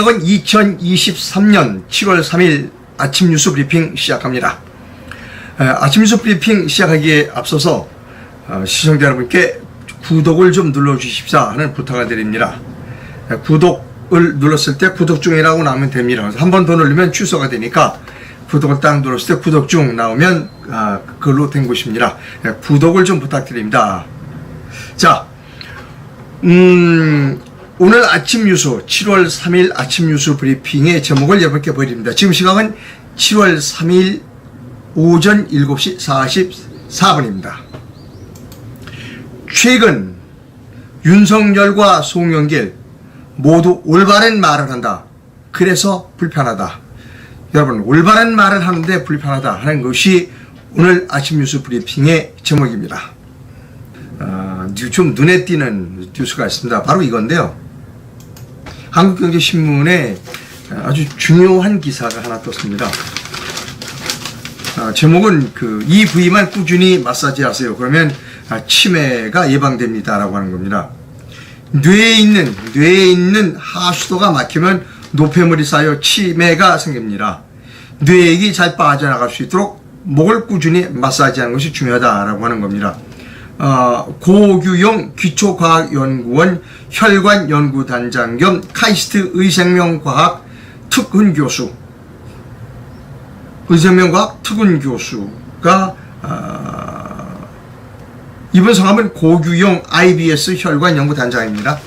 시작은 2023년 7월 3일 아침 뉴스 브리핑 시작합니다. 아침 뉴스 브리핑 시작하기에 앞서서 시청자 여러분께 구독을 좀 눌러주십사 하는 부탁을 드립니다. 구독을 눌렀을 때 구독 중이라고 나오면 됩니다. 한 번 더 누르면 취소가 되니까 구독을 딱 눌렀을 때 구독 중 나오면 그걸로 된 것입니다. 구독을 좀 부탁드립니다. 자, 오늘 아침 뉴스 7월 3일 아침 뉴스 브리핑의 제목을 여러분께 보여드립니다. 지금 시각은 7월 3일 오전 7시 44분입니다. 최근 윤석열과 송영길 모두 올바른 말을 한다. 그래서 불편하다. 여러분, 올바른 말을 하는데 불편하다 하는 것이 오늘 아침 뉴스 브리핑의 제목입니다. 좀 눈에 띄는 뉴스가 있습니다. 바로 이건데요. 한국경제신문에 아주 중요한 기사가 하나 떴습니다. 제목은 이 부위만 꾸준히 마사지 하세요. 그러면 치매가 예방됩니다라고 하는 겁니다. 뇌에 있는 하수도가 막히면 노폐물이 쌓여 치매가 생깁니다. 뇌액이 잘 빠져나갈 수 있도록 목을 꾸준히 마사지하는 것이 중요하다라고 하는 겁니다. 고규용 기초과학연구원 혈관연구단장 겸 카이스트 의생명과학 특훈교수가 이분 성함은 고규용 IBS 혈관연구단장입니다.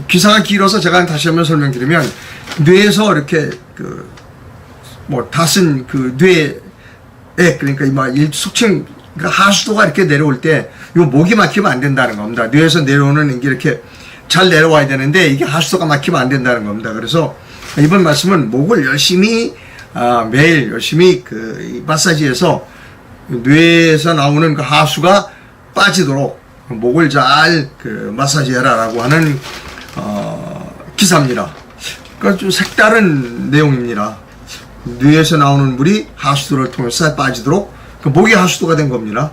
기사가 길어서 제가 다시 한번 설명드리면, 뇌에서 이렇게 닷은 뇌에, 그러니까 속칭 하수도가 이렇게 내려올 때 요 목이 막히면 안 된다는 겁니다. 뇌에서 내려오는 게 이렇게 잘 내려와야 되는데 이게 하수도가 막히면 안 된다는 겁니다. 그래서 이번 말씀은 목을 열심히 매일 열심히 마사지해서 뇌에서 나오는 그 하수가 빠지도록 목을 잘 마사지해라라고 하는 기사입니다. 그러니까 좀 색다른 내용입니다. 뇌에서 나오는 물이 하수도를 통해서 잘 빠지도록 목이 하수도가 된 겁니다.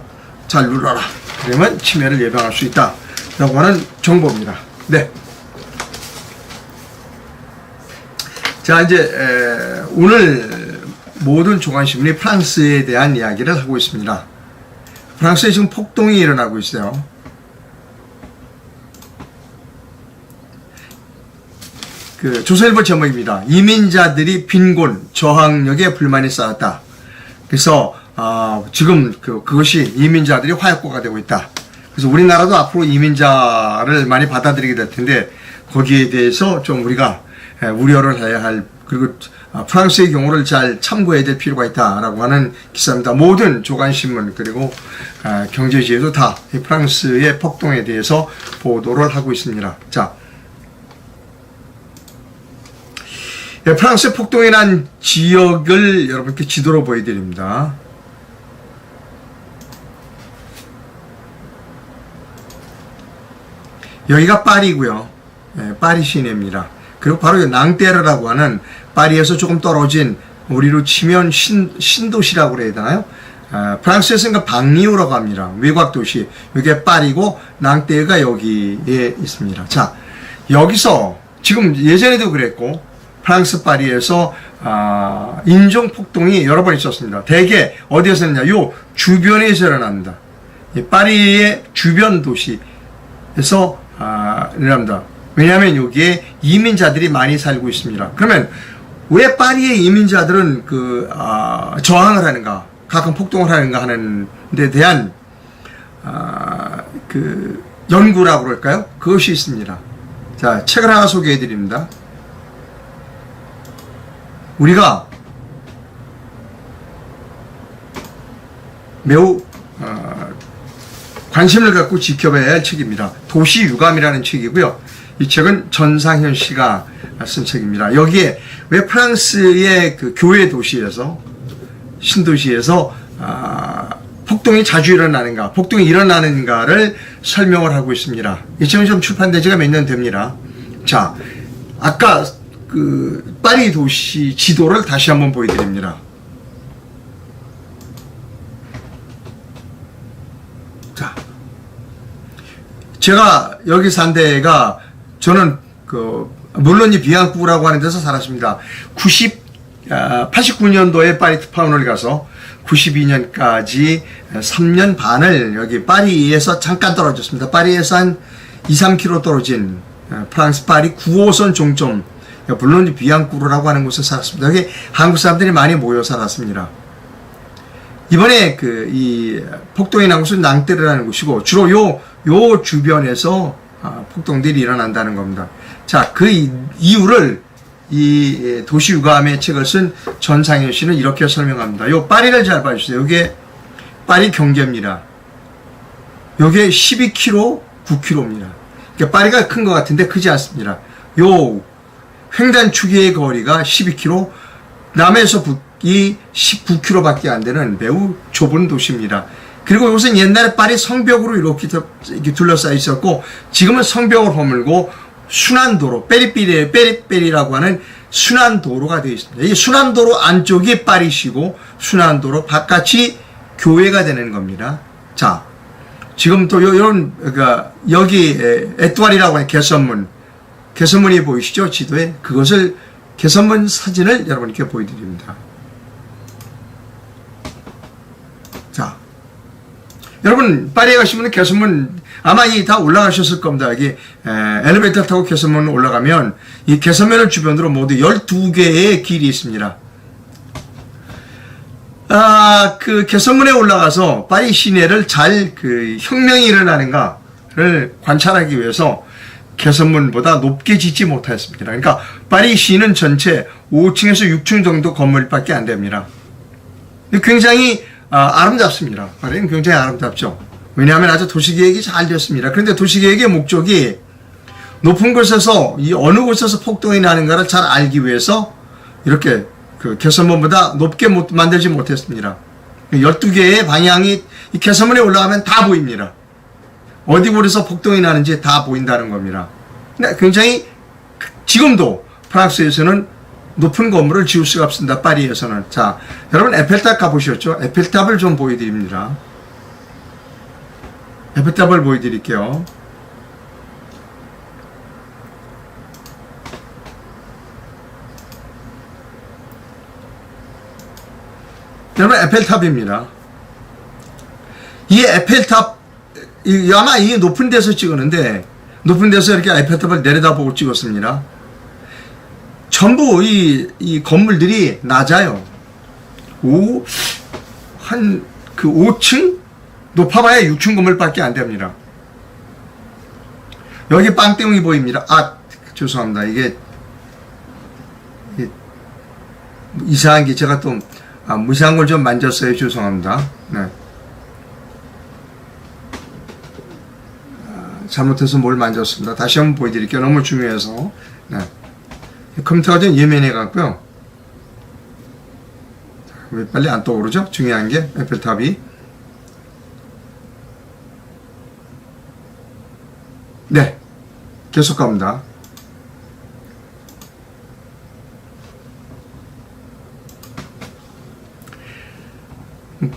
잘 눌러라. 그러면 치매를 예방할 수 있다. 라고 하는 정보입니다. 네. 자, 이제, 오늘 모든 조간신문이 프랑스에 대한 이야기를 하고 있습니다. 프랑스에 지금 폭동이 일어나고 있어요. 조선일보 제목입니다. 이민자들이 빈곤, 저항력에 불만이 쌓였다. 그래서 지금 그것이 이민자들이 화약고가 되고 있다. 그래서 우리나라도 앞으로 이민자를 많이 받아들이게 될 텐데, 거기에 대해서 좀 우리가 우려를 해야 할, 그리고 프랑스의 경우를 잘 참고해야 될 필요가 있다라고 하는 기사입니다. 모든 조간신문 그리고 경제지에도 다 프랑스의 폭동에 대해서 보도를 하고 있습니다. 자, 프랑스의 폭동이 난 지역을 여러분께 지도로 보여드립니다. 여기가 파리고요. 파리 시내입니다. 그리고 바로 낭테르라고 하는 파리에서 조금 떨어진, 우리로 치면 신도시라고 그래야 되나요? 프랑스에서는 방리오라고 합니다. 외곽도시. 이게 파리고 낭테르가 여기에 있습니다. 자, 여기서 지금 예전에도 그랬고 프랑스 파리에서 인종 폭동이 여러 번 있었습니다. 대개 어디에서 있느냐? 요 주변에서 일어납니다. 파리의 주변 도시에서 일어납니다. 왜냐하면 여기에 이민자들이 많이 살고 있습니다. 그러면 왜 파리의 이민자들은 저항을 하는가, 가끔 폭동을 하는가 하는 데 대한 연구라고 그럴까요? 그것이 있습니다. 자, 책을 하나 소개해 드립니다. 우리가 매우 관심을 갖고 지켜봐야 할 책입니다. 도시 유감이라는 책이고요. 이 책은 전상현 씨가 쓴 책입니다. 여기에 왜 프랑스의 교외 도시에서, 신도시에서 폭동이 자주 일어나는가, 폭동이 일어나는가를 설명을 하고 있습니다. 이 책은 좀 출판된 지가 몇 년 됩니다. 자, 아까 파리 도시 지도를 다시 한번 보여드립니다. 자, 제가 여기 산 데가, 저는 물론 이 비앙쿠라고 하는 데서 살았습니다. 89년도에 파리 특파원을 가서 92년까지 3년 반을 여기 파리에서 잠깐 떨어졌습니다. 파리에서 한 2, 3km 떨어진 프랑스 파리 9호선 종점 물론 비앙쿠르라고 하는 곳에 살았습니다. 여기 한국 사람들이 많이 모여 살았습니다. 이번에 이 폭동이 난 곳은 낭테르라는 곳이고 주로 요 주변에서 폭동들이 일어난다는 겁니다. 자, 그 이유를 이 도시 유감의 책을 쓴 전상현 씨는 이렇게 설명합니다. 요 파리를 잘 봐주세요. 요게 파리 경계입니다. 요게 12km, 9km입니다. 그러니까 파리가 큰 것 같은데 크지 않습니다. 요 횡단축의 거리가 12km, 남에서 북이 19km밖에 안 되는 매우 좁은 도시입니다. 그리고 이것은 옛날에 파리 성벽으로 이렇게 둘러싸여 있었고 지금은 성벽을 허물고 순환도로, 페리페리라고 하는 순환도로가 되어 있습니다. 이 순환도로 안쪽이 파리시고 순환도로 바깥이 교회가 되는 겁니다. 자, 지금 또 이런 여기 에뚜알이라고 하는 개선문이 보이시죠? 지도에 그것을 개선문 사진을 여러분께 보여드립니다. 자, 여러분 파리에 가시면 개선문 아마 다 올라가셨을 겁니다. 여기 엘리베이터 타고 개선문 올라가면 이 개선문을 주변으로 모두 12개의 길이 있습니다. 그 개선문에 올라가서 파리 시내를 잘 혁명이 일어나는가를 관찰하기 위해서 개선문보다 높게 짓지 못했습니다. 그러니까 파리 시는 전체 5층에서 6층 정도 건물밖에 안 됩니다. 굉장히 아름답습니다. 파리는 굉장히 아름답죠. 왜냐하면 아주 도시계획이 잘 됐습니다. 그런데 도시계획의 목적이 높은 곳에서 이 어느 곳에서 폭동이 나는가를 잘 알기 위해서 이렇게 개선문보다 높게 만들지 못했습니다. 12개의 방향이 이 개선문에 올라가면 다 보입니다. 어디 곳에서 폭동이 나는지 다 보인다는 겁니다. 근데 굉장히 지금도 프랑스에서는 높은 건물을 지을 수가 없습니다. 파리에서는. 자, 여러분 에펠탑 가보셨죠? 에펠탑을 좀 보여드립니다. 에펠탑을 보여드릴게요. 여러분 에펠탑입니다. 이 에펠탑 아마 이 높은 데서 찍었는데 높은 데서 이렇게 에펠탑을 내려다보고 찍었습니다. 전부 이 건물들이 낮아요. 한 5층? 높아봐야 6층 건물밖에 안 됩니다. 여기 빵땡이 보입니다. 죄송합니다. 이게 이상한 게 제가 또 무시한 걸 좀 만졌어요. 죄송합니다. 네. 잘못해서 뭘 만졌습니다. 다시 한번 보여드릴게요. 너무 중요해서. 네. 컴퓨터가 좀 예민해 갖고요. 왜 빨리 안 떠오르죠? 중요한 게 에펠탑이. 네. 계속 갑니다.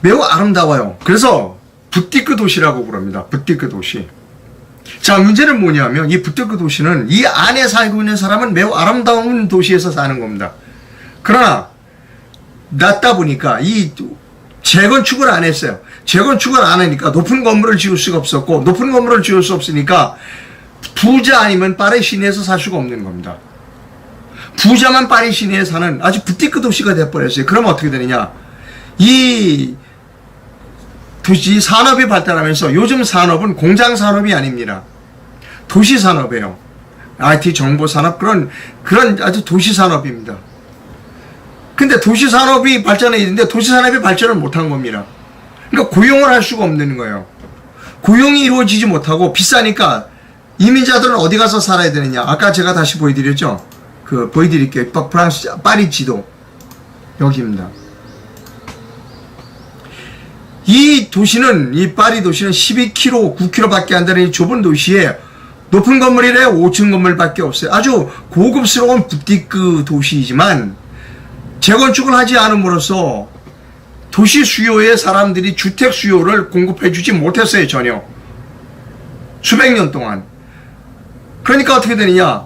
매우 아름다워요. 그래서 부티크 도시라고 부릅니다. 부티크 도시. 자, 문제는 뭐냐면 이 부티크 도시는 이 안에 살고 있는 사람은 매우 아름다운 도시에서 사는 겁니다. 그러나 낮다 보니까 이 재건축을 안 했어요. 재건축을 안 하니까 높은 건물을 지을 수가 없었고 높은 건물을 지을 수 없으니까 부자 아니면 파리 시내에서 살 수가 없는 겁니다. 부자만 파리 시내에 사는 아주 부티크 도시가 돼버렸어요. 그럼 어떻게 되느냐? 이 도시 산업이 발달하면서 요즘 산업은 공장 산업이 아닙니다. 도시 산업이에요. IT 정보 산업 그런 아주 도시 산업입니다. 근데 도시 산업이 발전해 있는데 도시 산업이 발전을 못한 겁니다. 그러니까 고용을 할 수가 없는 거예요. 고용이 이루어지지 못하고 비싸니까 이민자들은 어디 가서 살아야 되느냐? 아까 제가 다시 보여드렸죠? 보여드릴게요. 프랑스 파리 지도 여기입니다. 이 도시는 이 파리 도시는 12km, 9km밖에 안 되는 이 좁은 도시에 높은 건물이래 5층 건물밖에 없어요. 아주 고급스러운 부티크 도시이지만 재건축을 하지 않음으로써 도시 수요에 사람들이 주택 수요를 공급해 주지 못했어요. 전혀. 수백 년 동안. 그러니까 어떻게 되느냐?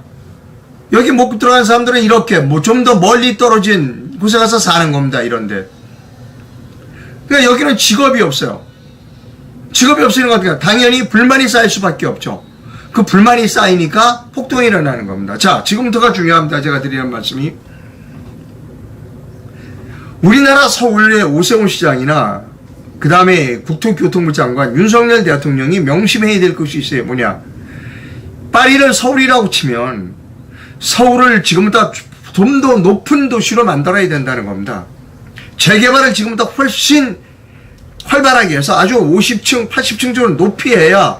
여기 못 들어간 사람들은 이렇게 뭐 좀 더 멀리 떨어진 곳에 가서 사는 겁니다. 이런데. 그러니까 여기는 직업이 없어요. 직업이 없으니까 어떻게 당연히 불만이 쌓일 수밖에 없죠. 그 불만이 쌓이니까 폭동이 일어나는 겁니다. 자, 지금부터가 중요합니다. 제가 드리는 말씀이. 우리나라 서울의 오세훈 시장이나 그 다음에 국토교통부 장관 윤석열 대통령이 명심해야 될 것이 있어요. 뭐냐. 파리를 서울이라고 치면 서울을 지금보다 좀 더 높은 도시로 만들어야 된다는 겁니다. 재개발을 지금보다 훨씬 활발하게 해서 아주 50층, 80층 정도 높이 해야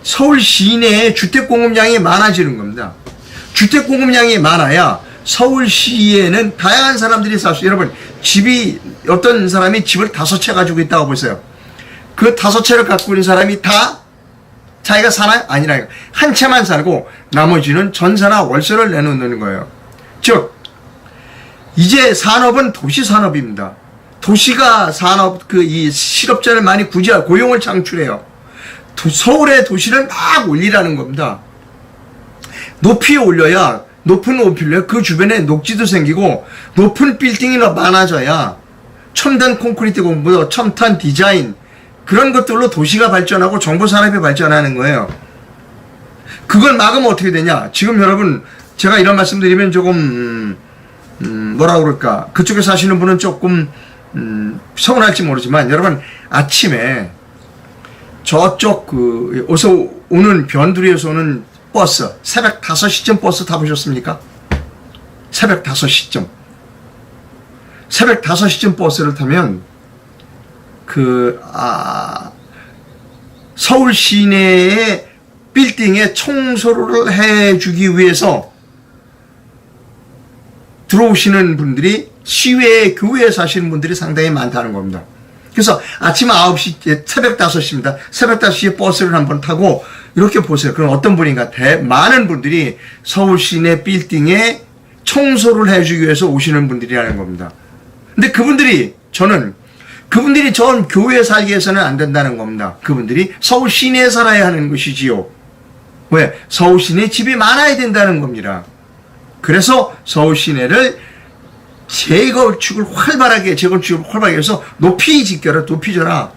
서울 시내에 주택 공급량이 많아지는 겁니다. 주택 공급량이 많아야 서울시에는 다양한 사람들이 살 수, 여러분, 집이, 어떤 사람이 집을 5채 가지고 있다고 보세요. 그 5채를 갖고 있는 사람이 다 자기가 사나요? 아니라 한 채만 살고 나머지는 전세나 월세를 내놓는 거예요. 즉, 이제 산업은 도시 산업입니다. 도시가 산업, 이 실업자를 많이 구제하고 고용을 창출해요. 서울의 도시를 막 올리라는 겁니다. 높이 올려야, 높은 높이를 그 주변에 녹지도 생기고 높은 빌딩이 많아져야 첨단 콘크리트 공부, 첨단 디자인 그런 것들로 도시가 발전하고 정보산업이 발전하는 거예요. 그걸 막으면 어떻게 되냐. 지금 여러분 제가 이런 말씀드리면 조금 뭐라 그럴까, 그쪽에 사시는 분은 조금 서운할지 모르지만, 여러분 아침에 저쪽 어서 오는 변두리에서 오는 버스, 새벽 5시쯤 버스 타보셨습니까? 새벽 5시쯤. 새벽 5시쯤 버스를 타면, 서울 시내의 빌딩에 청소를 해주기 위해서 들어오시는 분들이 시외, 교외에 사시는 분들이 상당히 많다는 겁니다. 그래서 아침 9시, 새벽 5시입니다. 새벽 5시에 버스를 한번 타고, 이렇게 보세요. 그럼 어떤 분인가? 많은 분들이 서울 시내 빌딩에 청소를 해주기 위해서 오시는 분들이라는 겁니다. 근데 그분들이 전 교외에 살기 위해서는 안 된다는 겁니다. 그분들이 서울 시내에 살아야 하는 것이지요. 왜? 서울 시내에 집이 많아야 된다는 겁니다. 그래서 서울 시내를 재건축을 활발하게 해서 높이 줘라.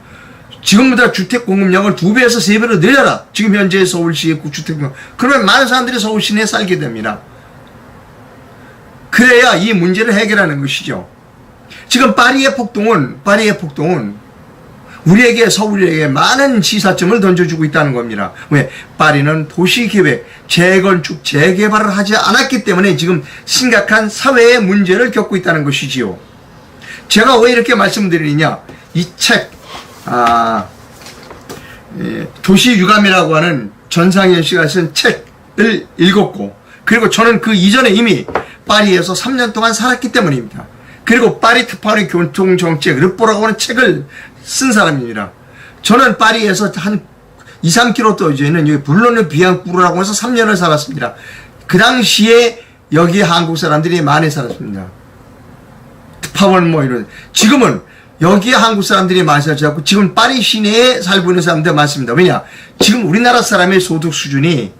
지금보다 주택 공급량을 2배에서 3배로 늘려라. 지금 현재 서울시의 주택 공급. 그러면 많은 사람들이 서울 시내에 살게 됩니다. 그래야 이 문제를 해결하는 것이죠. 지금 파리의 폭동은 우리에게, 서울에게 많은 시사점을 던져주고 있다는 겁니다. 왜? 파리는 도시계획, 재건축, 재개발을 하지 않았기 때문에 지금 심각한 사회의 문제를 겪고 있다는 것이지요. 제가 왜 이렇게 말씀드리느냐? 이 책, 도시유감이라고 하는 전상현 씨가 쓴 책을 읽었고, 그리고 저는 그 이전에 이미 파리에서 3년 동안 살았기 때문입니다. 그리고 파리 특파원의 교통정책, 르뽀라고 하는 책을 쓴 사람입니다. 저는 파리에서 한 2, 3km 떨어져 있는 여기 불로느 비앙꾸르라고 해서 3년을 살았습니다. 그 당시에 여기 한국 사람들이 많이 살았습니다. 특파원 이런. 지금은 여기에 한국 사람들이 많이 살았고, 지금 파리 시내에 살고 있는 사람들 많습니다. 왜냐? 지금 우리나라 사람의 소득 수준이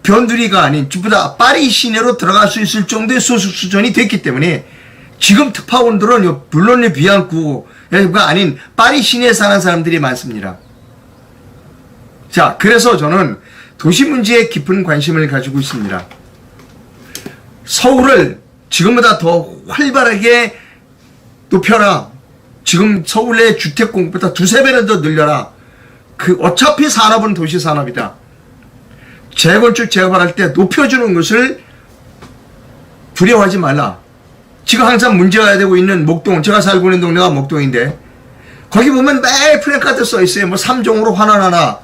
변두리가 아닌 전부다 파리 시내로 들어갈 수 있을 정도의 소득 수준이 됐기 때문에 지금 특파원들은 불로느 비앙쿠가 아닌 파리 시내에 사는 사람들이 많습니다. 자, 그래서 저는 도시 문제에 깊은 관심을 가지고 있습니다. 서울을 지금보다 더 활발하게 높여라. 지금 서울의 주택 공급보다 2~3배는 더 늘려라. 어차피 산업은 도시 산업이다. 재건축, 재개발할 때 높여주는 것을 두려워하지 말라. 지금 항상 문제가 되고 있는 목동, 제가 살고 있는 동네가 목동인데, 거기 보면 매일 플래카드 써 있어요. 3종으로 환원하나.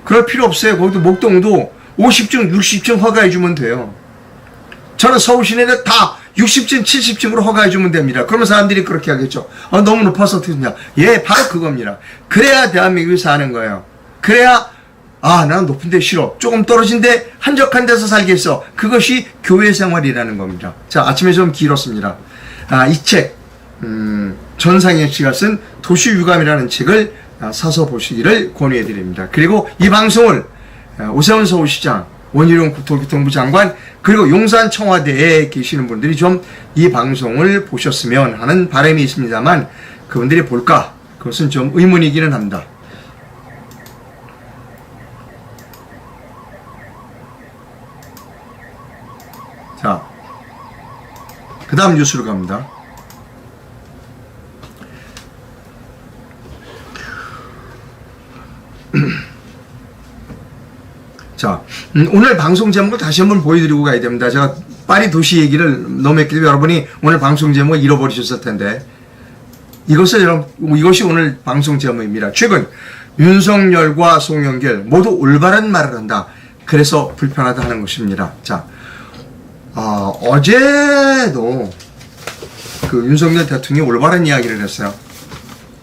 그럴 필요 없어요. 거기도 목동도 50층, 60층 허가해주면 돼요. 저는 서울 시내는 다 60층, 70층으로 허가해주면 됩니다. 그러면 사람들이 그렇게 하겠죠. 너무 높아서 어떻게 되냐. 예, 바로 그겁니다. 그래야 대한민국이 사는 거예요. 그래야 나는 높은 데 싫어. 조금 떨어진 데, 한적한 데서 살겠어. 그것이 교회 생활이라는 겁니다. 자, 아침에 좀 길었습니다. 이 책, 전상현 씨가 쓴 도시유감이라는 책을 사서 보시기를 권유해 드립니다. 그리고 이 방송을 오세훈 서울시장, 원희룡 국토교통부 장관, 그리고 용산 청와대에 계시는 분들이 좀 이 방송을 보셨으면 하는 바람이 있습니다만, 그분들이 볼까? 그것은 좀 의문이기는 합니다. 자, 그 다음 뉴스로 갑니다. 자, 오늘 방송 제목을 다시 한번 보여드리고 가야 됩니다. 제가 파리 도시 얘기를 너무 했기 때문에 여러분이 오늘 방송 제목을 잃어버리셨을 텐데, 이것이 오늘 방송 제목입니다. 최근 윤석열과 송영길 모두 올바른 말을 한다. 그래서 불편하다 하는 것입니다. 자, 어제도 그 윤석열 대통령이 올바른 이야기를 했어요.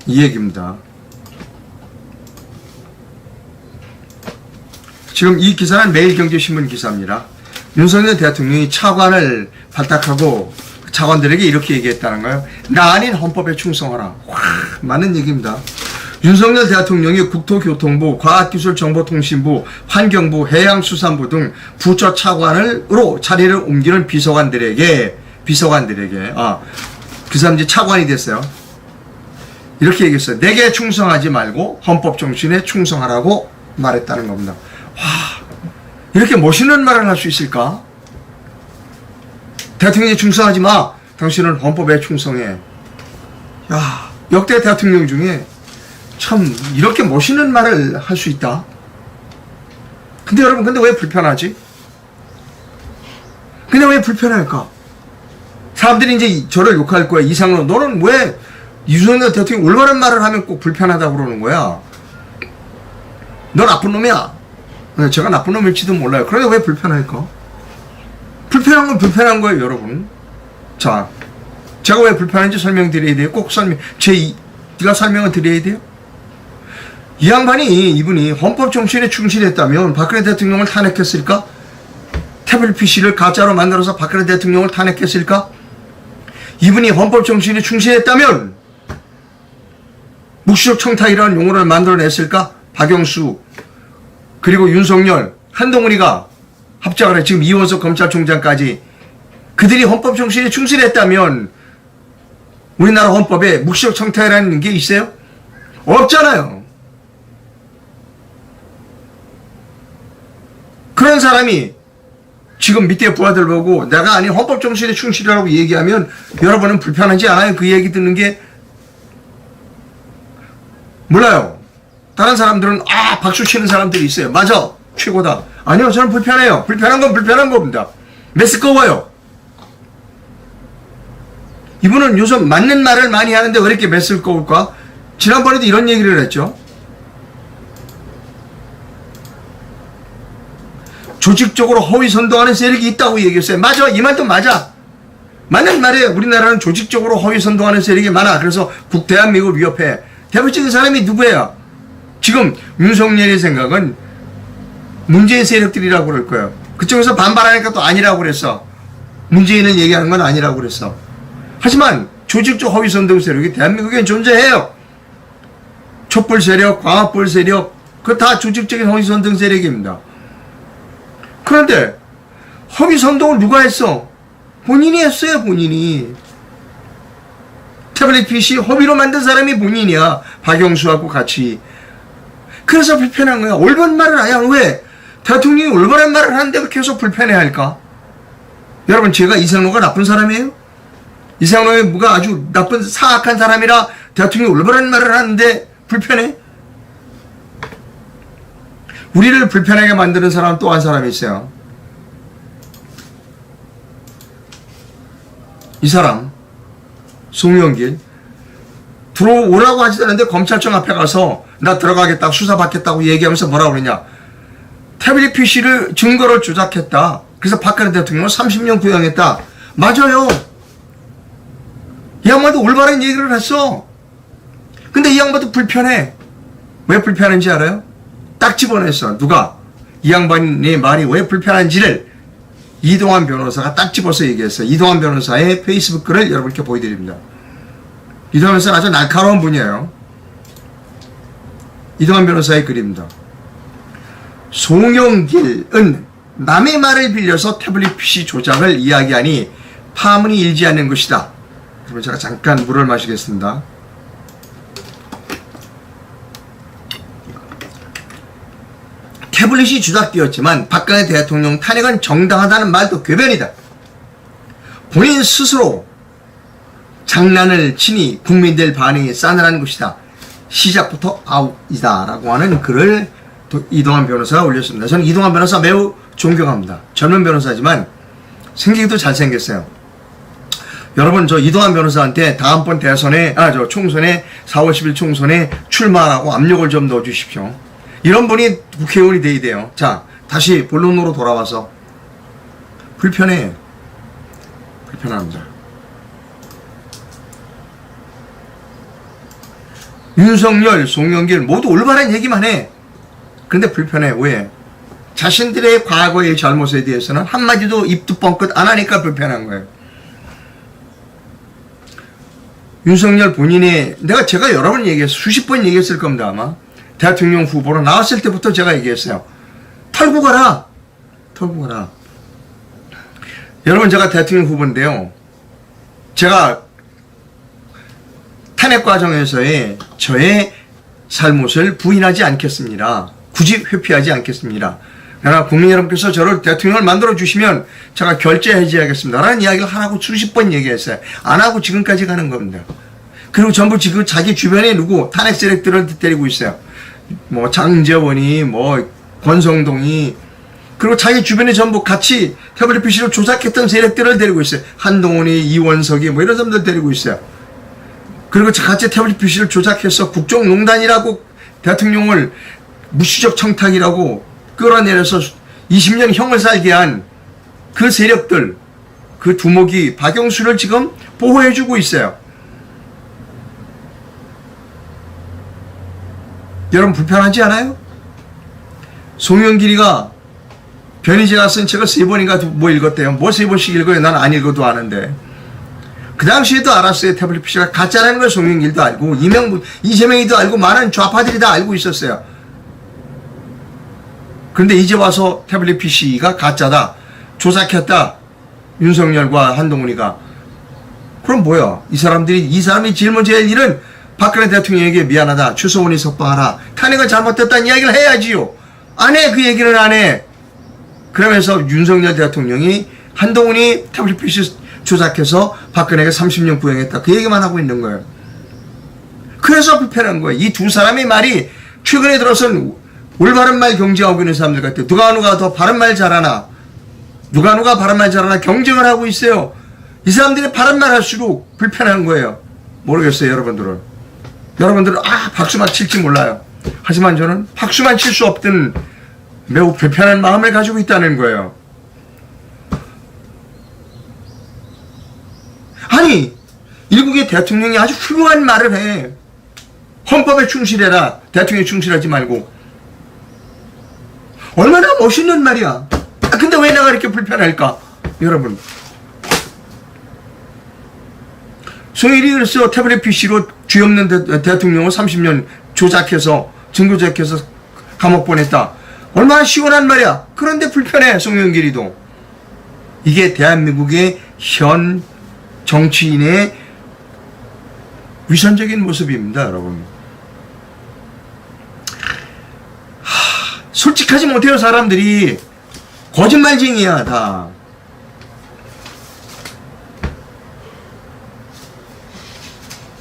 이 얘기입니다. 지금 이 기사는 매일경제신문 기사입니다. 윤석열 대통령이 차관을 발탁하고 차관들에게 이렇게 얘기했다는 거예요. 나 아닌 헌법에 충성하라. 와, 많은 얘기입니다. 윤석열 대통령이 국토교통부, 과학기술정보통신부, 환경부, 해양수산부 등 부처 차관으로 자리를 옮기는 비서관들에게 그 사람들이 차관이 됐어요. 이렇게 얘기했어요. 내게 충성하지 말고 헌법 정신에 충성하라고 말했다는 겁니다. 와, 이렇게 멋있는 말을 할 수 있을까? 대통령에 충성하지 마. 당신은 헌법에 충성해. 야, 역대 대통령 중에 참 이렇게 멋있는 말을 할 수 있다. 근데 여러분, 근데 왜 불편하지? 근데 왜 불편할까? 사람들이 이제 저를 욕할 거야. 이상로, 너는 왜 윤석열 대통령이 올바른 말을 하면 꼭 불편하다고 그러는 거야? 너 나쁜 놈이야. 제가 나쁜 놈일지도 몰라요. 그런데 왜 불편할까? 불편한 건 불편한 거예요, 여러분. 자, 제가 왜 불편한지 설명드려야 돼요. 꼭 제가 설명을 드려야 돼요. 이 양반이, 이분이 헌법 정신에 충실했다면 박근혜 대통령을 탄핵했을까? 태블릿 PC를 가짜로 만들어서 박근혜 대통령을 탄핵했을까? 이분이 헌법 정신에 충실했다면 묵시적 청탁이라는 용어를 만들어냈을까? 박영수 그리고 윤석열, 한동훈이가 합작을 해. 지금 이원석 검찰총장까지 그들이 헌법 정신에 충실했다면 우리나라 헌법에 묵시적 청탁이라는 게 있어요? 없잖아요. 그런 사람이 지금 밑에 부하들 보고 내가 아닌 헌법 정신에 충실이라고 얘기하면 여러분은 불편하지 않아요? 그 얘기 듣는 게? 몰라요. 다른 사람들은 박수 치는 사람들이 있어요. 맞아, 최고다. 아니요, 저는 불편해요. 불편한 건 불편한 겁니다. 매스꺼워요. 이분은 요즘 맞는 말을 많이 하는데 왜 이렇게 매스꺼울까? 지난번에도 이런 얘기를 했죠. 조직적으로 허위 선동하는 세력이 있다고 얘기했어요. 맞아, 이 말도 맞아. 맞는 말이에요. 우리나라는 조직적으로 허위 선동하는 세력이 많아. 그래서 대한민국을 위협해. 대표적인 사람이 누구예요? 지금 윤석열의 생각은 문재인 세력들이라고 그럴 거예요. 그쪽에서 반발하니까 또 아니라고 그랬어. 문재인은 얘기하는 건 아니라고 그랬어. 하지만 조직적 허위 선동 세력이 대한민국에 존재해요. 촛불 세력, 광합불 세력, 그거 다 조직적인 허위 선동 세력입니다. 그런데 허위 선동을 누가 했어? 본인이 했어요, 본인이. 태블릿 PC 허위로 만든 사람이 본인이야. 박영수하고 같이. 그래서 불편한 거야. 올바른 말을 안 해. 왜? 대통령이 올바른 말을 하는데 계속 불편해 할까? 여러분, 제가 이상로가 나쁜 사람이에요? 이상로가 뭐가 아주 나쁜 사악한 사람이라 대통령이 올바른 말을 하는데 불편해? 우리를 불편하게 만드는 사람 또 한 사람이 있어요. 이 사람 송영길 들어오라고 하지도 않는데 검찰청 앞에 가서 나 들어가겠다고 수사받겠다고 얘기하면서 뭐라고 그러냐. 태블릿 PC를 증거를 조작했다. 그래서 박근혜 대통령을 30년 구형했다. 맞아요. 이 양반도 올바른 얘기를 했어. 근데 이 양반도 불편해. 왜 불편한지 알아요? 딱 집어냈어. 누가? 이 양반의 말이 왜 불편한지를 이동환 변호사가 딱 집어서 얘기했어요. 이동환 변호사의 페이스북 글을 여러분께 보여드립니다. 이동환 변호사는 아주 날카로운 분이에요. 이동환 변호사의 글입니다. 송영길은 남의 말을 빌려서 태블릿 PC 조작을 이야기하니 파문이 일지 않는 것이다. 그러면 제가 잠깐 물을 마시겠습니다. 태블릿이 조작되었지만 박근혜 대통령 탄핵은 정당하다는 말도 궤변이다. 본인 스스로 장난을 치니 국민들 반응이 싸늘한 것이다. 시작부터 아웃이다 라고 하는 글을 이동환 변호사가 올렸습니다. 저는 이동환 변호사 매우 존경합니다. 젊은 변호사지만 생기기도 잘생겼어요. 여러분, 저 이동환 변호사한테 다음번 대선에 총선에 4월 10일 총선에 출마하라고 압력을 좀 넣어주십시오. 이런 분이 국회의원이 돼야 돼요. 자, 다시 본론으로 돌아와서 불편합니다. 윤석열, 송영길 모두 올바른 얘기만 해. 그런데 불편해. 왜? 자신들의 과거의 잘못에 대해서는 한마디도 입도 뻥끗 안 하니까 불편한 거예요. 윤석열 본인이, 제가 여러 번 얘기했어요. 수십 번 얘기했을 겁니다, 아마. 대통령 후보로 나왔을 때부터 제가 얘기했어요. 털고 가라! 털고 가라. 여러분, 제가 대통령 후보인데요. 제가 탄핵 과정에서의 저의 잘못을 부인하지 않겠습니다. 굳이 회피하지 않겠습니다. 그러나 국민 여러분께서 저를 대통령을 만들어 주시면 제가 결제 해지하겠습니다. 라는 이야기를 하라고 수십 번 얘기했어요. 안 하고 지금까지 가는 겁니다. 그리고 전부 지금 자기 주변에 누구 탄핵 세력들을 때리고 있어요. 뭐 장제원이, 뭐 권성동이, 그리고 자기 주변에 전부 같이 태블릿 PC로 조작했던 세력들을 데리고 있어요. 한동훈이, 이원석이 뭐 이런 사람들 데리고 있어요. 그리고 같이 태블릿 PC를 조작해서 국정농단이라고 대통령을 무시적 청탁이라고 끌어내려서 20년 형을 살게 한 그 세력들, 그 두목이 박영수를 지금 보호해주고 있어요. 여러분 불편하지 않아요? 송영길이가 변희재가 쓴 책을 3번인가 뭐 읽었대요. 뭐 3번씩 읽어요? 난 안 읽어도 아는데. 그 당시에도 알았어요. 태블릿 PC가 가짜라는 걸 송영길도 알고 이재명이도 알고 많은 좌파들이 다 알고 있었어요. 그런데 이제 와서 태블릿 PC가 가짜다, 조작했다, 윤석열과 한동훈이가. 그럼 뭐야? 이 사람이 제일 먼저 할 일은 박근혜 대통령에게 미안하다, 추서원이 석방하라, 탄핵은 잘못됐다는 이야기를 해야지요. 안 해. 그 얘기는 안 해. 그러면서 윤석열 대통령이 한동훈이 태블릿 PC 조작해서 박근혜가 30년 구형했다, 그 얘기만 하고 있는 거예요. 그래서 불편한 거예요. 이 두 사람의 말이 최근에 들어서는 올바른 말 경쟁하고 있는 사람들 같아요. 누가 더 바른 말 잘하나, 누가 바른 말 잘하나 경쟁을 하고 있어요. 이 사람들이 바른 말 할수록 불편한 거예요. 모르겠어요, 여러분들은 박수만 칠지 몰라요. 하지만 저는 박수만 칠 수 없던 매우 불편한 마음을 가지고 있다는 거예요. 아니, 일국의 대통령이 아주 훌륭한 말을 해. 헌법에 충실해라. 대통령에 충실하지 말고. 얼마나 멋있는 말이야. 근데 왜 내가 이렇게 불편할까? 여러분, 송일이 그래서 태블릿 PC로 죄 없는 대통령을 30년 조작해서, 증거 조작해서 감옥 보냈다. 얼마나 시원한 말이야. 그런데 불편해, 송영길이도. 이게 대한민국의 현 정치인의 위선적인 모습입니다, 여러분. 솔직하지 못해요, 사람들이. 거짓말쟁이야, 다.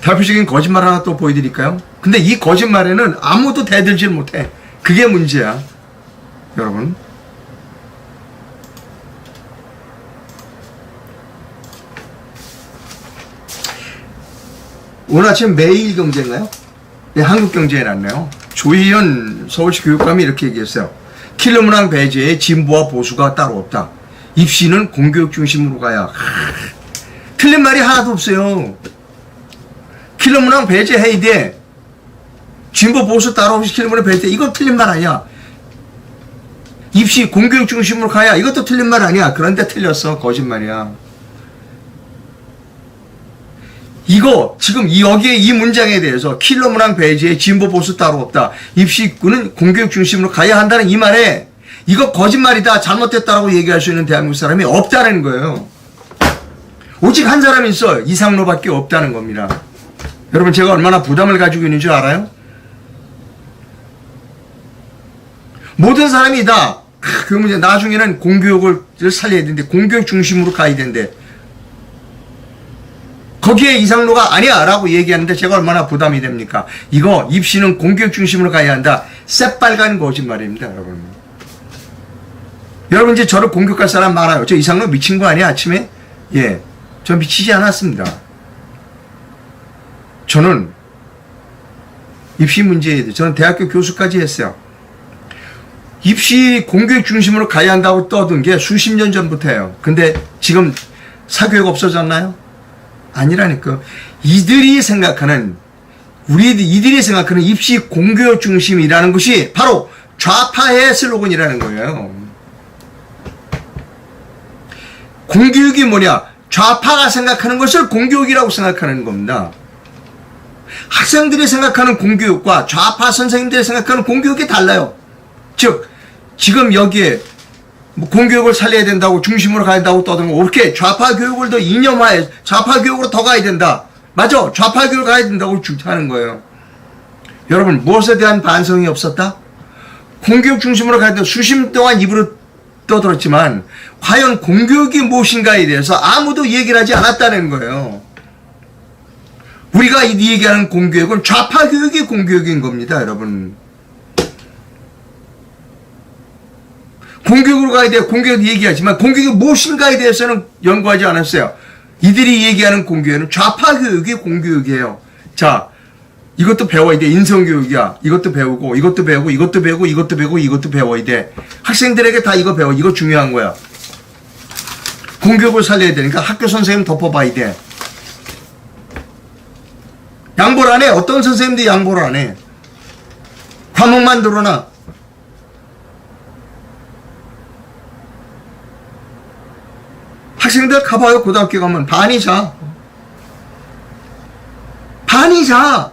대표적인 거짓말 하나 또 보여드릴까요? 근데 이 거짓말에는 아무도 대들질 못해. 그게 문제야, 여러분. 오늘 아침 매일경제인가요? 네, 한국경제에 났네요. 조희연 서울시 교육감이 이렇게 얘기했어요. 킬러문항 배제에 진보와 보수가 따로 없다. 입시는 공교육 중심으로 가야. 틀린 말이 하나도 없어요. 킬러문항 배제해야 돼. 진보 보수 따로 없이 킬러문항 배제, 이거 틀린 말 아니야. 입시 공교육 중심으로 가야, 이것도 틀린 말 아니야. 그런데 틀렸어. 거짓말이야. 이거 지금 여기에 이 문장에 대해서 킬러 문항 배제에 진보 보수 따로 없다, 입시는 공교육 중심으로 가야 한다는 이 말에 이거 거짓말이다, 잘못됐다라고 얘기할 수 있는 대한민국 사람이 없다는 거예요. 오직 한 사람이 있어. 이상로밖에 없다는 겁니다. 여러분, 제가 얼마나 부담을 가지고 있는 줄 알아요? 모든 사람이 다 그 문제, 나중에는 공교육을 살려야 되는데 공교육 중심으로 가야 되는데 거기에 이상로가 아니야 라고 얘기하는데 제가 얼마나 부담이 됩니까? 이거 입시는 공교육 중심으로 가야 한다. 새빨간 거짓말입니다, 여러분. 여러분, 이제 저를 공격할 사람 많아요. 저 이상로 미친 거 아니야, 아침에? 예, 저 미치지 않았습니다. 저는 입시 문제에 대해 저는 대학교 교수까지 했어요. 입시 공교육 중심으로 가야 한다고 떠든 게 수십 년 전부터예요. 근데 지금 사교육 없어졌나요? 아니라니까. 이들이 생각하는 입시 공교육 중심이라는 것이 바로 좌파의 슬로건이라는 거예요. 공교육이 뭐냐? 좌파가 생각하는 것을 공교육이라고 생각하는 겁니다. 학생들이 생각하는 공교육과 좌파 선생님들이 생각하는 공교육이 달라요. 즉, 지금 여기에 공교육을 살려야 된다고 중심으로 가야 된다고 떠드는 거, 이렇게 좌파 교육을 더 이념화해, 좌파 교육으로 더 가야 된다. 맞아, 좌파 교육을 가야 된다고 하는 거예요. 여러분, 무엇에 대한 반성이 없었다? 공교육 중심으로 가야 된다. 수십 년 동안 입으로 떠들었지만 과연 공교육이 무엇인가에 대해서 아무도 얘기를 하지 않았다는 거예요. 우리가 얘기하는 공교육은 좌파 교육이 공교육인 겁니다, 여러분. 공교육으로 가야 돼요. 공교육 얘기하지만 공교육이 무엇인가에 대해서는 연구하지 않았어요. 이들이 얘기하는 공교육은 좌파 교육이 공교육이에요. 자, 이것도 배워야 돼. 인성교육이야. 이것도 배우고, 이것도 배우고, 이것도 배우고, 이것도 배우고, 이것도 배워야 돼. 학생들에게 다 이거 배워. 이거 중요한 거야. 공교육을 살려야 되니까 학교 선생님 덮어봐야 돼. 양보를 안 해. 어떤 선생님도 양보를 안 해. 과목만 들어놔. 학생들 가봐요. 고등학교 가면 반이 자. 반이 자.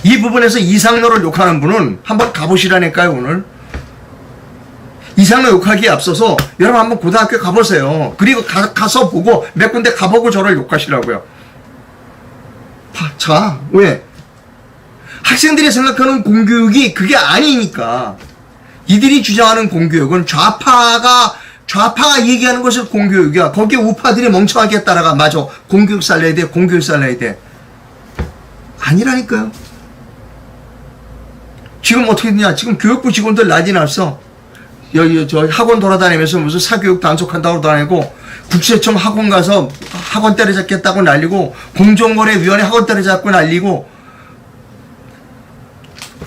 이 부분에서 이상로를 욕하는 분은 한번 가보시라니까요, 오늘. 이상로 욕하기에 앞서서 여러분 한번 고등학교 가보세요. 그리고 가서 보고 몇 군데 가보고 저를 욕하시라고요. 자, 왜? 학생들이 생각하는 공교육이 그게 아니니까. 이들이 주장하는 공교육은 좌파가 얘기하는 것을 공교육이야. 거기에 우파들이 멍청하게 따라가. 맞아. 공교육 살려야 돼. 공교육 살려야 돼. 아니라니까요. 지금 어떻게 되냐. 지금 교육부 직원들 난리 났어. 저 학원 돌아다니면서 무슨 사교육 단속한다고 다니고, 국세청 학원 가서 학원 때려잡겠다고 난리고, 공정거래위원회 학원 때려잡고 난리고,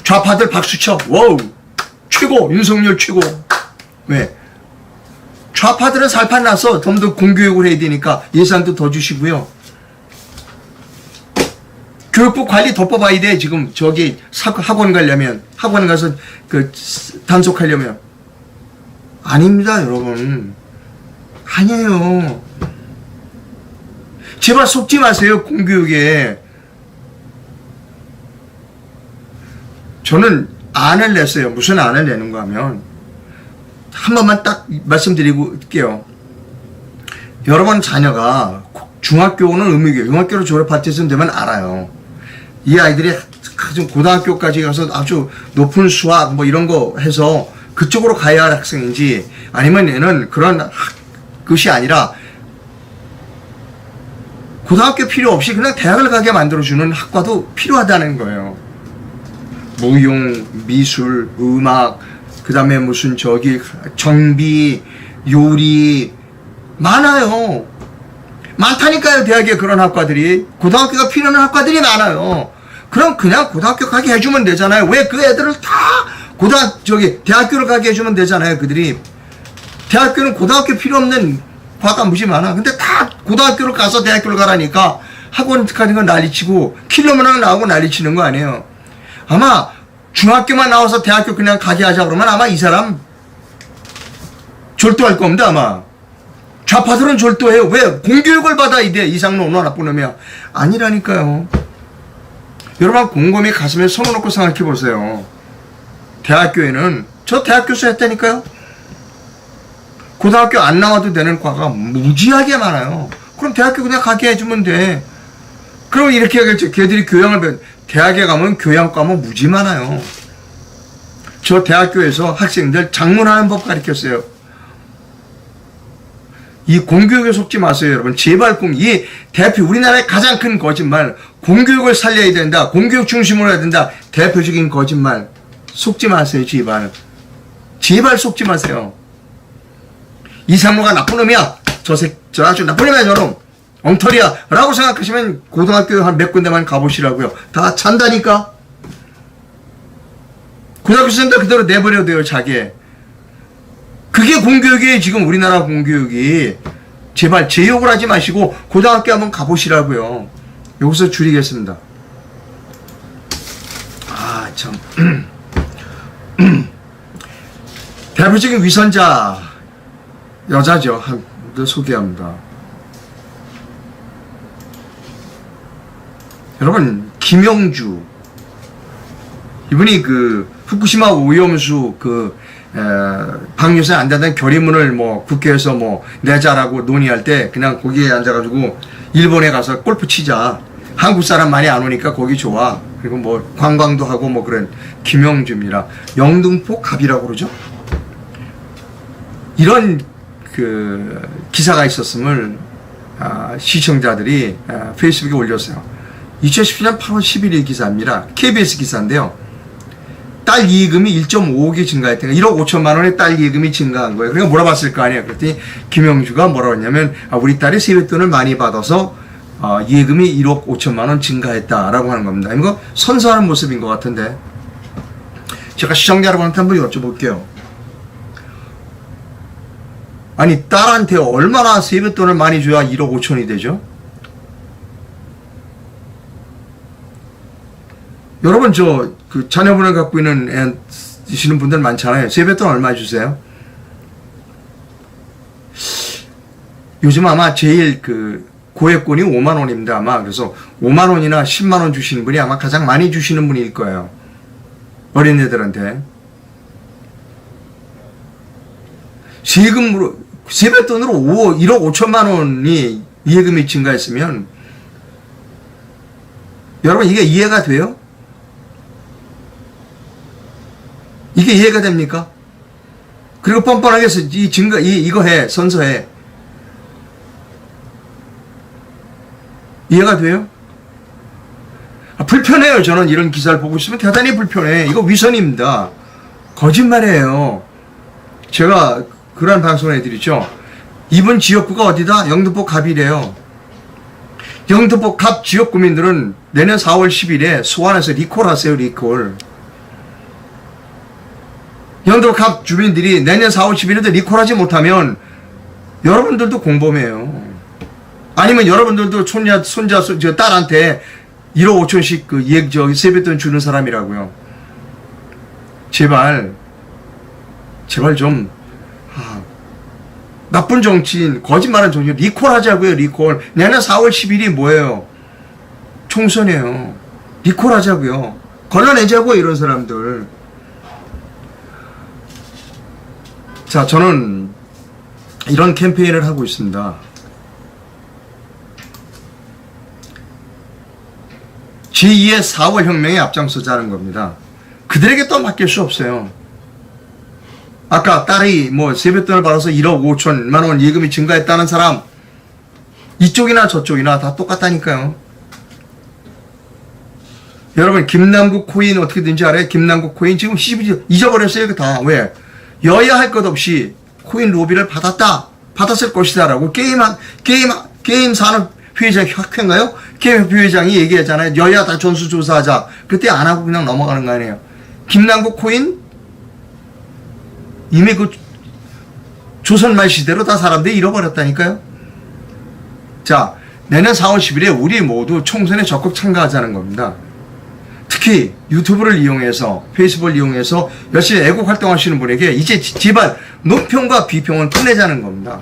좌파들 박수쳐. 와우. 최고. 윤석열 최고. 왜? 좌파들은 살판 나서 좀 더 공교육을 해야 되니까 예산도 더 주시고요. 교육부 관리 덮어봐야 돼. 지금 저기 학원 가려면, 학원 가서 단속하려면. 아닙니다, 여러분. 아니에요. 제발 속지 마세요, 공교육에. 저는 안을 냈어요. 무슨 안을 내는가 하면, 한 번만 딱 말씀드릴게요. 여러분 자녀가 중학교 오는 의무교육, 중학교로 졸업할 때쯤 되면 알아요. 이 아이들이 고등학교까지 가서 아주 높은 수학 뭐 이런 거 해서 그쪽으로 가야 할 학생인지, 아니면 얘는 그런 것이 아니라 고등학교 필요 없이 그냥 대학을 가게 만들어주는 학과도 필요하다는 거예요. 무용, 미술, 음악, 그 다음에 무슨 정비, 요리, 많아요. 많다니까요, 대학에 그런 학과들이. 고등학교가 필요한 학과들이 많아요. 그럼 그냥 고등학교 가게 해주면 되잖아요. 왜 그 애들을 다 대학교를 가게 해주면 되잖아요, 그들이. 대학교는 고등학교 필요 없는 과가 무지 많아. 근데 다 고등학교를 가서 대학교를 가라니까 학원 가는 거 난리치고, 킬로미터 나오고 난리치는 거 아니에요. 아마 중학교만 나와서 대학교 그냥 가게 하자 그러면 아마 이 사람 졸도할 겁니다, 아마. 좌파들은 졸도해요. 왜? 공교육을 받아야 돼. 이상로 오나 나쁜 놈이야. 아니라니까요. 여러분 곰곰이 가슴에 손을 놓고 생각해 보세요. 대학교에는 저 대학 교수 했다니까요. 고등학교 안 나와도 되는 과가 무지하게 많아요. 그럼 대학교 그냥 가게 해주면 돼. 그럼 이렇게 하겠죠. 걔들이 교양을 대학에 가면 교양 과목 무지 많아요. 저 대학교에서 학생들 작문하는 법 가르쳤어요. 이 공교육에 속지 마세요, 여러분. 제발 이 대표, 우리나라의 가장 큰 거짓말, 공교육을 살려야 된다, 공교육 중심으로 해야 된다, 대표적인 거짓말 속지 마세요, 제발. 제발 속지 마세요. 이상로가 나쁜 놈이야. 저 아주 나쁜 놈이야, 저놈. 엉터리야. 라고 생각하시면 고등학교 한 몇 군데만 가보시라고요. 다 찬다니까. 고등학교 생들 그대로 내버려도 돼요, 자기. 그게 공교육이에요, 지금 우리나라 공교육이. 제발 제 욕을 하지 마시고 고등학교 한번 가보시라고요. 여기서 줄이겠습니다. 아, 참. 대표적인 위선자 여자죠. 소개합니다. 여러분, 김영주. 이분이 그 후쿠시마 오염수 방류세 안 된다는 결의문을 국회에서 내자라고 논의할 때 그냥 거기에 앉아가지고 일본에 가서 골프 치자. 한국 사람 많이 안 오니까 거기 좋아. 그리고 관광도 하고 그런 김영주입니다. 영등포 갑이라고 그러죠. 이런 기사가 있었음을 시청자들이 페이스북에 올렸어요. 2017년 8월 11일 기사입니다. KBS 기사인데요. 딸 이익금이 1.5억이 증가했다니까 1억 5천만 원의 딸 이익금이 증가한 거예요. 그러니까 물어봤을 거 아니에요. 그랬더니 김영주가 뭐라고 했냐면 우리 딸이 세뱃돈을 많이 받아서 이익금이 1억 5천만 원 증가했다라고 하는 겁니다. 이거 선서하는 모습인 것 같은데 제가 시청자 여러분한테 한번 여쭤볼게요. 아니 딸한테 얼마나 세뱃돈을 많이 줘야 1억 5천이 되죠? 여러분 자녀분을 갖고 있는 분들 많잖아요. 세뱃돈 얼마 주세요? 요즘 아마 제일 고액권이 5만 원입니다. 아마 그래서 5만 원이나 10만 원 주시는 분이 아마 가장 많이 주시는 분일 거예요. 어린애들한테. 세뱃돈으로 1억 5천만 원이 이해금이 증가했으면 여러분 이게 이해가 돼요? 이게 이해가 됩니까? 그리고 뻔뻔하게 해서 이거 해, 선서해. 이해가 돼요? 불편해요. 저는 이런 기사를 보고 있으면 대단히 불편해. 이거 위선입니다. 거짓말이에요. 제가 그런 방송을 해드리죠. 이분 지역구가 어디다? 영등포 갑이래요. 영등포 갑 지역구민들은 내년 4월 10일에 소환해서 리콜하세요. 리콜. 영등포 갑 주민들이 내년 4월 10일에도 리콜하지 못하면 여러분들도 공범이에요. 아니면 여러분들도 손자 딸한테 1억 5천씩 세뱃돈 주는 사람이라고요. 제발 좀 나쁜 정치인, 거짓말하는 정치인 리콜하자고요. 리콜. 내년 4월 10일이 뭐예요? 총선이에요. 리콜하자고요. 걸러내자고요. 이런 사람들. 자, 저는 이런 캠페인을 하고 있습니다. 제2의 4월 혁명에 앞장서자는 겁니다. 그들에게 또 맡길 수 없어요. 아까 딸이 세뱃돈을 받아서 1억 5천만 원 예금이 증가했다는 사람, 이쪽이나 저쪽이나 다 똑같다니까요. 여러분, 김남국 코인 어떻게 된지 알아요? 김남국 코인 지금 잊어버렸어요. 다. 왜? 여야 할 것 없이 코인 로비를 받았을 것이다 라고 게임 산업 회장, 학회인가요? 게임 회장이 얘기하잖아요. 여야 다 전수조사하자. 그때 안 하고 그냥 넘어가는 거 아니에요. 김남국 코인 이미 조선말 시대로 다 사람들이 잃어버렸다니까요. 자, 내년 4월 10일에 우리 모두 총선에 적극 참가하자는 겁니다. 특히 유튜브를 이용해서, 페이스북을 이용해서 열심히 애국 활동하시는 분에게 이제 제발 논평과 비평을 끝내자는 겁니다.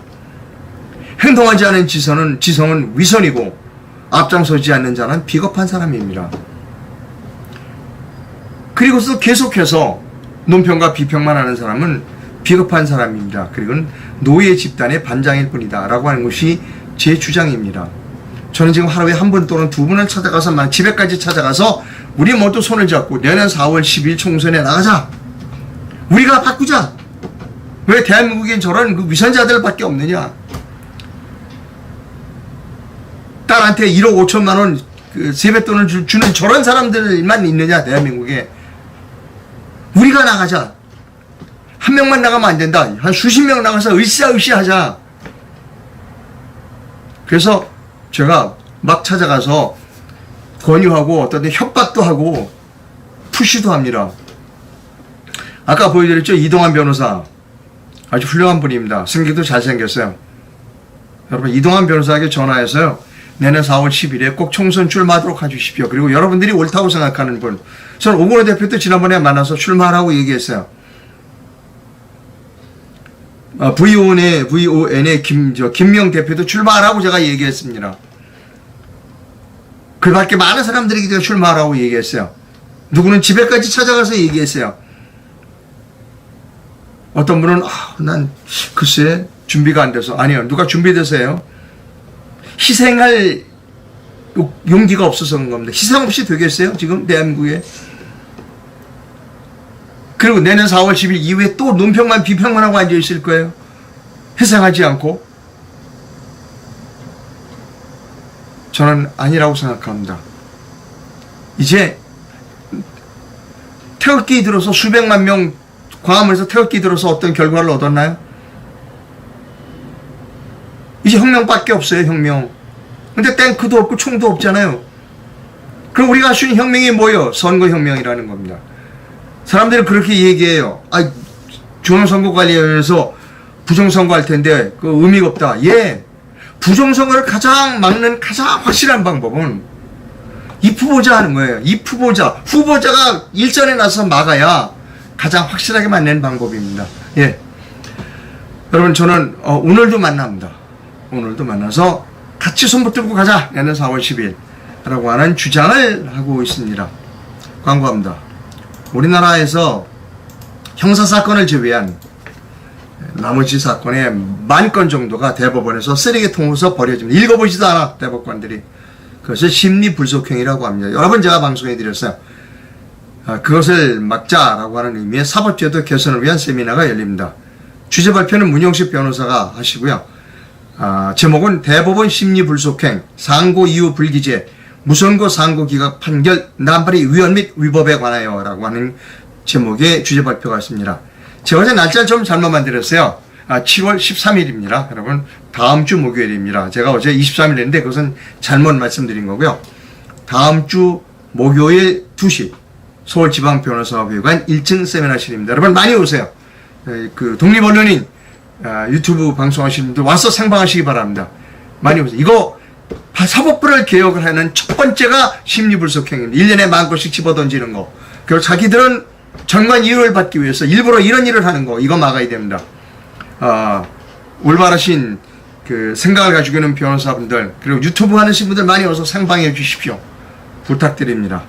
행동하지 않은 지성은 위선이고 앞장서지 않는 자는 비겁한 사람입니다. 그리고서 계속해서 논평과 비평만 하는 사람은 비겁한 사람입니다. 그리고 노예 집단의 반장일 뿐이다 라고 하는 것이 제 주장입니다. 저는 지금 하루에 한 번 또는 두 번을 찾아가서 집에까지 찾아가서 우리 모두 손을 잡고 내년 4월 10일 총선에 나가자. 우리가 바꾸자. 왜 대한민국엔 저런 그 위선자들밖에 없느냐. 딸한테 1억 5천만 원 그 세뱃돈을 주는 저런 사람들만 있느냐 대한민국에. 우리가 나가자. 한 명만 나가면 안 된다. 한 수십 명 나가서 으쌰으쌰 하자. 그래서 제가 막 찾아가서 권유하고 어떤 데 협박도 하고 푸시도 합니다. 아까 보여드렸죠? 이동환 변호사. 아주 훌륭한 분입니다. 생기도 잘생겼어요. 여러분 이동환 변호사에게 전화해서요. 내년 4월 10일에 꼭 총선 출마하도록 해주십시오. 그리고 여러분들이 옳다고 생각하는 분. 저는 오건호 대표도 지난번에 만나서 출마하라고 얘기했어요. VON의 김명 대표도 출마하라고 제가 얘기했습니다. 그 밖에 많은 사람들에게 제가 출마하라고 얘기했어요. 누구는 집에까지 찾아가서 얘기했어요. 어떤 분은 난 글쎄 준비가 안 돼서. 아니요. 누가 준비돼서요. 희생할 용기가 없어서 그런 겁니다. 희생 없이 되겠어요? 지금 대한민국에. 그리고 내년 4월 10일 이후에 또 논평만 비평만 하고 앉아있을 거예요. 희생하지 않고. 저는 아니라고 생각합니다. 이제 태극기 들어서 수백만 명 광화문에서 태극기 들어서 어떤 결과를 얻었나요? 이제 혁명밖에 없어요. 혁명. 근데 탱크도 없고 총도 없잖아요. 그럼 우리가 할 수 있는 혁명이 뭐예요? 선거혁명이라는 겁니다. 사람들은 그렇게 얘기해요. 중앙선거관리위원회에서 부정선거 할 텐데 그 의미가 없다. 예. 부정선거를 가장 막는 가장 확실한 방법은 입 후보자 하는 거예요. 입 후보자. 후보자가 일전에 나서 막아야 가장 확실하게 맞는 방법입니다. 예. 여러분 저는 오늘도 만납니다. 오늘도 만나서 같이 손 붙들고 가자. 내년 4월 10일 라고 하는 주장을 하고 있습니다. 광고합니다. 우리나라에서 형사사건을 제외한 나머지 사건의 10,000건 정도가 대법원에서 쓰레기통으로서 버려집니다. 읽어보지도 않아 대법관들이. 그것을 심리불속행위라고 합니다. 여러 번 제가 방송해 드렸어요. 그것을 막자라고 하는 의미의 사법제도 개선을 위한 세미나가 열립니다. 주제 발표는 문영식 변호사가 하시고요. 제목은 대법원 심리불속행, 상고 이후 불기재, 무선고 상고 기각 판결, 남발의 위헌 및 위법에 관하여 라고 하는 제목의 주제 발표가 있습니다. 제가 어제 날짜를 좀 잘못 만들었어요. 7월 13일입니다. 여러분 다음 주 목요일입니다. 제가 어제 23일 했는데 그것은 잘못 말씀드린 거고요. 다음 주 목요일 2시 서울지방변호사협의관 1층 세미나실입니다. 여러분 많이 오세요. 그 독립언론인 유튜브 방송하시는 분들 와서 생방하시기 바랍니다. 많이 오세요. 이거 사법부를 개혁을 하는 첫 번째가 심리불속행위입니다. 1년에 10,000건씩 집어던지는 거. 그리고 자기들은 정관 이유를 받기 위해서 일부러 이런 일을 하는 거. 이거 막아야 됩니다. 올바르신 그 생각을 가지고 있는 변호사분들 그리고 유튜브 하시는 분들 많이 와서 생방해 주십시오. 부탁드립니다.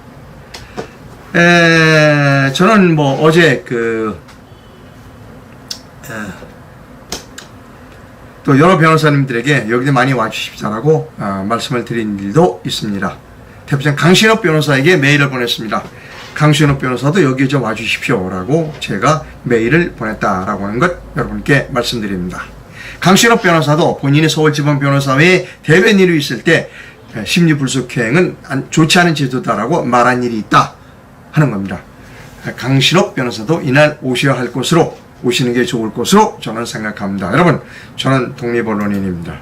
저는 뭐 어제 또 여러 변호사님들에게 여기에 많이 와주십사라고 말씀을 드린 일도 있습니다. 대표장 강신업 변호사에게 메일을 보냈습니다. 강신업 변호사도 여기에 좀 와주십시오 라고 제가 메일을 보냈다라고 하는 것 여러분께 말씀드립니다. 강신업 변호사도 본인이 서울지방변호사회에 대변인으로 있을 때 심리불속행은 좋지 않은 제도다라고 말한 일이 있다 하는 겁니다. 강신업 변호사도 이날 오셔야 할 곳으로 오시는 게 좋을 것으로 저는 생각합니다. 여러분, 저는 독립언론인입니다.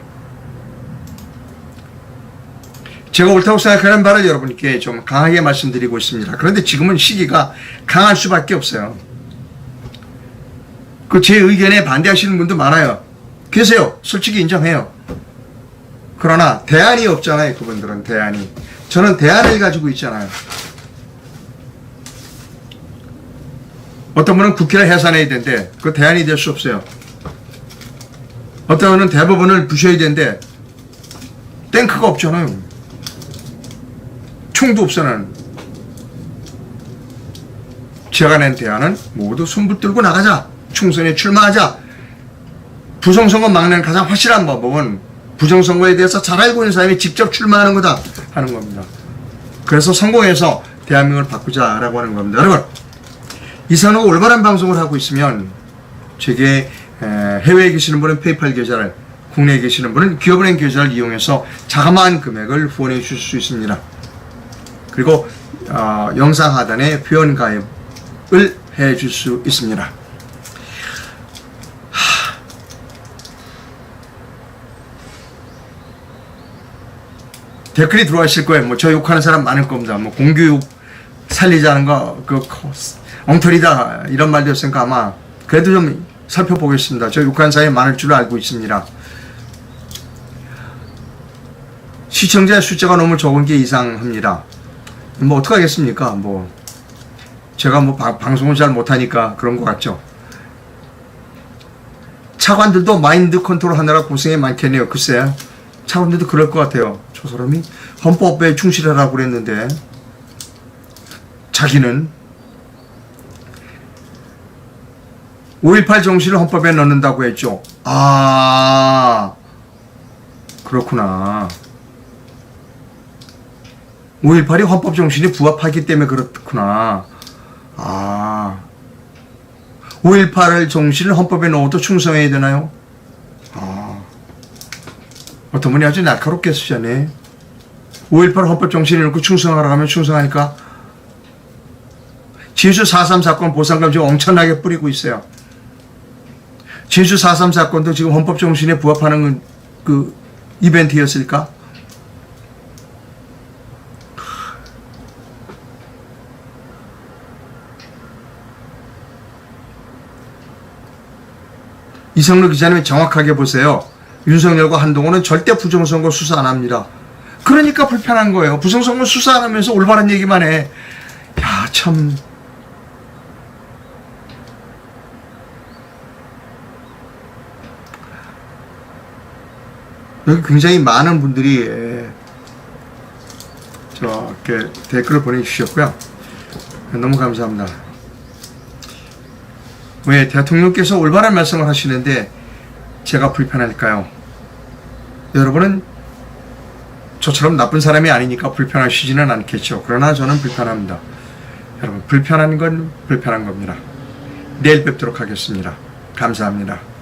제가 옳다고 생각하는 바를 여러분께 좀 강하게 말씀드리고 있습니다. 그런데 지금은 시기가 강할 수밖에 없어요. 그 제 의견에 반대하시는 분도 많아요. 계세요. 솔직히 인정해요. 그러나 대안이 없잖아요. 그분들은 대안이. 저는 대안을 가지고 있잖아요. 어떤 분은 국회를 해산해야 되는데 그 대안이 될 수 없어요. 어떤 분은 대법원을 부셔야 되는데 탱크가 없잖아요. 총도 없어 나는. 제가 낸 대안은 모두 손 붙들고 나가자. 총선에 출마하자. 부정선거 막는 가장 확실한 방법은 부정선거에 대해서 잘 알고 있는 사람이 직접 출마하는 거다 하는 겁니다. 그래서 성공해서 대한민국을 바꾸자라고 하는 겁니다. 여러분, 이상하고 올바른 방송을 하고 있으면 제게 해외에 계시는 분은 페이팔 계좌를, 국내에 계시는 분은 기업은행 계좌를 이용해서 자그마한 금액을 후원해 주실 수 있습니다. 그리고 영상 하단에 회원 가입을 해 줄 수 있습니다. 댓글이 들어와 있을 거예요. 뭐 저 욕하는 사람 많을 겁니다. 뭐 공교육 살리자는 거 엉터리다 이런 말이었으니까 아마 그래도 좀 살펴보겠습니다. 저 욕하는 사람이 많을 줄 알고 있습니다. 시청자 숫자가 너무 적은 게 이상합니다. 뭐 어떡하겠습니까? 뭐 제가 뭐 방송을 잘 못하니까 그런 것 같죠. 차관들도 마인드 컨트롤 하느라 고생이 많겠네요. 글쎄, 차관들도 그럴 것 같아요. 저 사람이 헌법에 충실하라고 그랬는데 자기는 5.18 정신을 헌법에 넣는다고 했죠. 아, 그렇구나. 5.18이 헌법 정신이 부합하기 때문에 그렇구나. 아, 5.18을 정신을 헌법에 넣어도 충성해야 되나요? 아, 어떤 분이 아주 날카롭게 쓰자네. 5.18 헌법 정신을 넣고 충성하라고 하면 충성하니까. 진수 4.3 사건 보상금 지금 엄청나게 뿌리고 있어요. 진수 4.3 사건도 지금 헌법 정신에 부합하는 그 이벤트였을까? 이성루 기자님이 정확하게 보세요. 윤석열과 한동훈은 절대 부정선거 수사 안 합니다. 그러니까 불편한 거예요. 부정선거 수사 안 하면서 올바른 얘기만 해. 야, 참. 여기 굉장히 많은 분들이 이렇게 댓글을 보내주셨고요. 너무 감사합니다. 왜 대통령께서 올바른 말씀을 하시는데 제가 불편할까요? 여러분은 저처럼 나쁜 사람이 아니니까 불편하시지는 않겠죠. 그러나 저는 불편합니다. 여러분, 불편한 건 불편한 겁니다. 내일 뵙도록 하겠습니다. 감사합니다.